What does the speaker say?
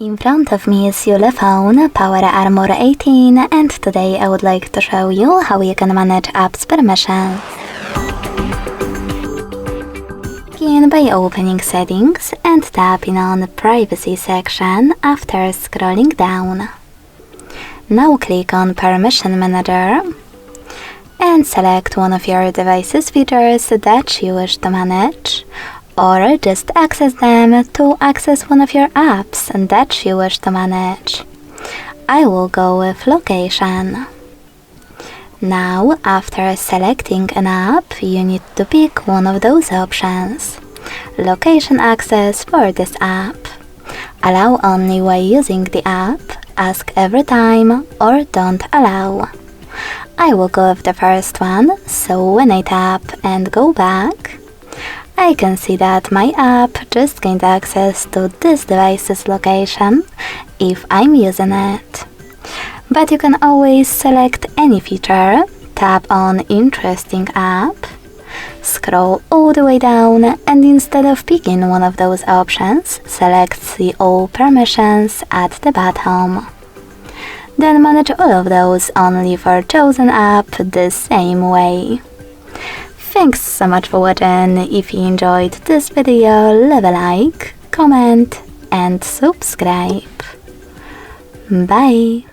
In front of me is ULEFONE Power Armor 18, and today I would like to show you how you can manage apps permissions. Begin by opening Settings and tapping on the Privacy section after scrolling down. Now click on Permission Manager and select one of your device's features that you wish to manage, or just access them to access one of your apps that you wish to manage. I will go with Location. Now, after selecting an app, you need to pick one of those options. Location access for this app. Allow only while using the app, ask every time, or don't allow. I will go with the first one, so when I tap and go back, I can see that my app just gained access to this device's location if I'm using it. But you can always select any feature, tap on Interesting App, scroll all the way down, and instead of picking one of those options, select See All Permissions at the bottom. Then manage all of those only for chosen app the same way. Thanks so much for watching. If you enjoyed this video, leave a like, comment and subscribe. Bye!